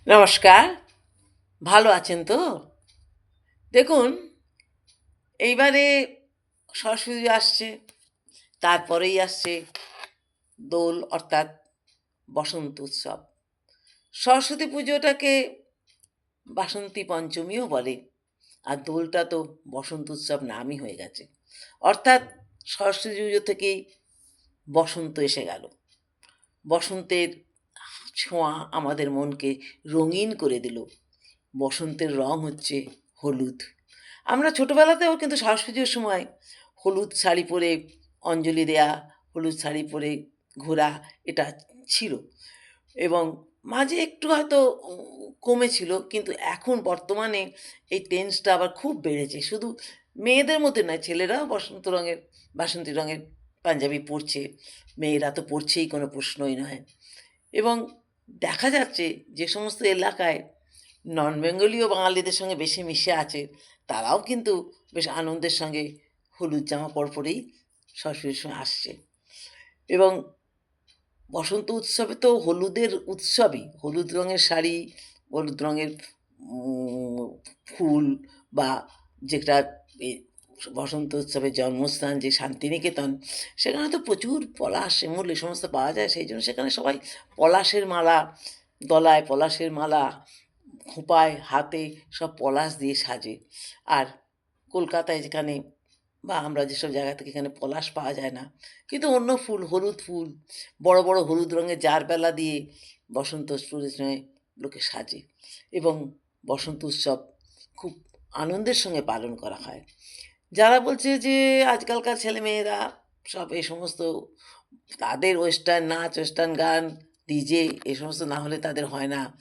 নমস্কার। ভালো আছেন তো? দেখুন, এইবারে সরস্বতী পুজো আসছে। তারপরেই আসছে দোল অর্থাৎ বসন্ত উৎসব। সরস্বতী পুজোটাকে বাসন্তী পঞ্চমীও বলে। আর দোলটা তো বসন্ত উৎসব নামই হয়ে গেছে। অর্থাৎ সরস্বতী পুজো থেকেই বসন্ত এসে গেল। বসন্তের ছোঁয়া আমাদের মনকে রঙিন করে দিল। বসন্তের রং হচ্ছে হলুদ। আমরা ছোটবেলাতেও কিন্তু সরস্বতী পুজোর সময় হলুদ শাড়ি পরে অঞ্জলি দেয়া, হলুদ শাড়ি পরে ঘোরা এটা ছিল এবং মাঝে একটু হয়তো কমেছিল, কিন্তু এখন বর্তমানে এই টেন্সটা আবার খুব বেড়েছে। শুধু মেয়েদের মধ্যে নয়, ছেলেরাও বাসন্তী রঙের পাঞ্জাবি পরছে। মেয়েরা তো পরছেই, কোনো প্রশ্নই নয়। এবং দেখা যাচ্ছে যে সমস্ত এলাকায় নন বেঙ্গলীয় বাঙালিদের সঙ্গে বেশি মিশে আছে, তারাও কিন্তু বেশ আনন্দের সঙ্গে হলুদ জামাকাপড় পরেই সরস্বতীর সময় আসছে। এবং বসন্ত উৎসবে তো হলুদের উৎসবই। হলুদ রঙের শাড়ি, হলুদ রঙের উম ফুল বা যেটা এ বসন্ত উৎসবের জন্মস্থান যে শান্তিনিকেতন, সেখানে তো প্রচুর পলাশ, শিমুল এ সমস্ত পাওয়া যায়। সেইজন্য সেখানে সবাই পলাশের মালা, গলায় পলাশের মালা, খোঁপায়, হাতে সব পলাশ দিয়ে সাজে। আর কলকাতায় যেখানে বা আমরা যেসব জায়গা থেকে, এখানে পলাশ পাওয়া যায় না। কিন্তু অন্য ফুল, হলুদ ফুল, বড়, বড় হলুদ রঙের জারবেলা দিয়ে বসন্ত উৎসবের সময় লোকে সাজে এবং বসন্ত উৎসব খুব আনন্দের সঙ্গে পালন করা হয়। যারা বলছে যে আজকালকার ছেলেমেয়েরা সব এই সমস্ত, তাদের ওয়েস্টার্ন নাচ, ওয়েস্টার্ন গান, ডিজে এ সমস্ত না হলে তাদের হয় না।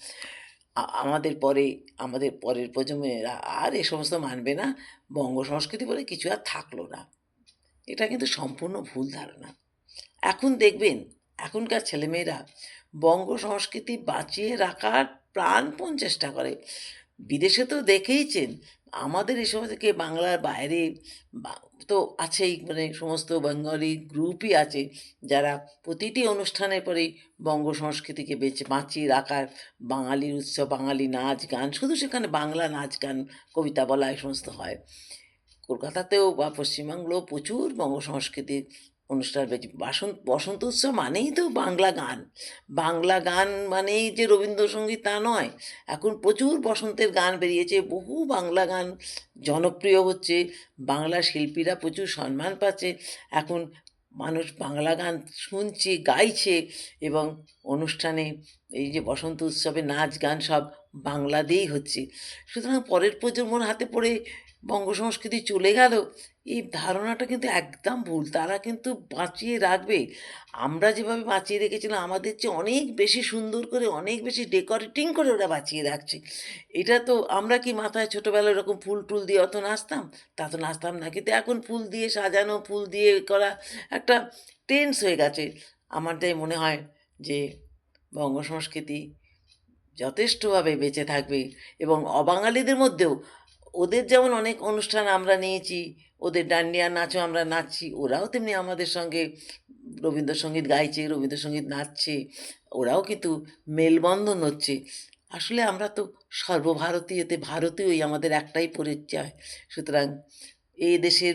আমাদের পরের প্রজন্মেরা আর এ সমস্ত মানবে না। বঙ্গ সংস্কৃতি বলে কিছু আর থাকলো না। এটা কিন্তু সম্পূর্ণ ভুল ধারণা। এখন দেখবেন এখনকার ছেলেমেয়েরা বঙ্গ সংস্কৃতি বাঁচিয়ে রাখার প্রাণপণ চেষ্টা করে। বিদেশে তো দেখেইছেন, আমাদের এসব থেকে বাংলার বাইরে বা তো আছেই, মানে সমস্ত বেঙ্গলি গ্রুপই আছে যারা প্রতিটি অনুষ্ঠানের পরেই বঙ্গ সংস্কৃতিকে বাঁচিয়ে রাখার, বাঙালির উৎসব, বাঙালি নাচ গান, শুধু সেখানে বাংলা নাচ গান, কবিতা বলা এ সমস্ত হয়। কলকাতাতেও বা পশ্চিমবাংলাও প্রচুর বঙ্গ সংস্কৃতির অনুষ্ঠান হয়েছে। বসন্ত উৎসব মানেই তো বাংলা গান। বাংলা গান মানেই যে রবীন্দ্রসঙ্গীত তা নয়। এখন প্রচুর বসন্তের গান বেরিয়েছে। বহু বাংলা গান জনপ্রিয় হচ্ছে। বাংলা শিল্পীরা প্রচুর সম্মান পাচ্ছে। এখন মানুষ বাংলা গান শুনছে, গাইছে এবং অনুষ্ঠানে এই যে বসন্ত উৎসবে নাচ গান সব বাংলা দিয়েই হচ্ছে। সুতরাং পরের প্রজন্মর হাতে পড়ে বঙ্গ সংস্কৃতি চলে গেল, এই ধারণাটা কিন্তু একদম ভুল। তারা কিন্তু বাঁচিয়ে রাখবে। আমরা যেভাবে বাঁচিয়ে রেখেছিলাম, আমাদের চেয়ে অনেক বেশি সুন্দর করে, অনেক বেশি ডেকোরেটিং করে ওরা বাঁচিয়ে রাখছে। এটা তো আমরা কি মাথায় ছোটোবেলায় এরকম ফুল-টুল দিয়ে অত নাচতাম? তা তো নাচতাম না। কিন্তু এখন ফুল দিয়ে সাজানো, ফুল দিয়ে করা একটা ট্রেন্ডস হয়ে গেছে। আমার তাই মনে হয় যে বঙ্গ সংস্কৃতি যথেষ্টভাবে বেঁচে থাকবে এবং অবাঙালিদের মধ্যেও ওদের যেমন অনেক অনুষ্ঠান আমরা নিয়েছি, ওদের ডান্ডিয়া নাচও আমরা নাচছি, ওরাও তেমনি আমাদের সঙ্গে রবীন্দ্রসঙ্গীত গাইছে, রবীন্দ্রসঙ্গীত নাচছে। ওরাও কিন্তু মেলবন্ধন হচ্ছে। আসলে আমরা তো সর্বভারতীয়তে ভারতীয়ই, আমাদের একটাই পরিচয়। সুতরাং এ দেশের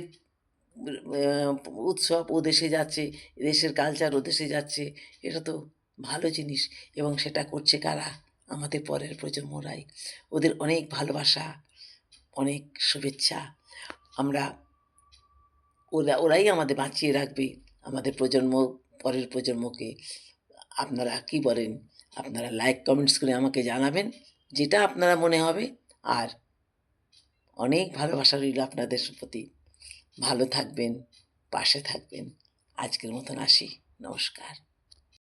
উৎসব ও দেশে যাচ্ছে, এদেশের কালচার ও দেশে যাচ্ছে। এটা তো ভালো জিনিস এবং সেটা করছে কারা? আমাদের পরের প্রজন্মরাই। ওদের অনেক ভালোবাসা, অনেক শুভেচ্ছা। আমরা ওরাই আমাদের বাঁচিয়ে রাখবে, আমাদের প্রজন্ম, পরের প্রজন্মকে। আপনারা কি বলেন? আপনারা লাইক, কমেন্টস করে আমাকে জানাবেন, যেটা আপনারা মনে হবে। আর অনেক ভালোবাসা রইল আপনাদের প্রতি। ভালো থাকবেন, পাশে থাকবেন। আজকের মতন আসি। নমস্কার।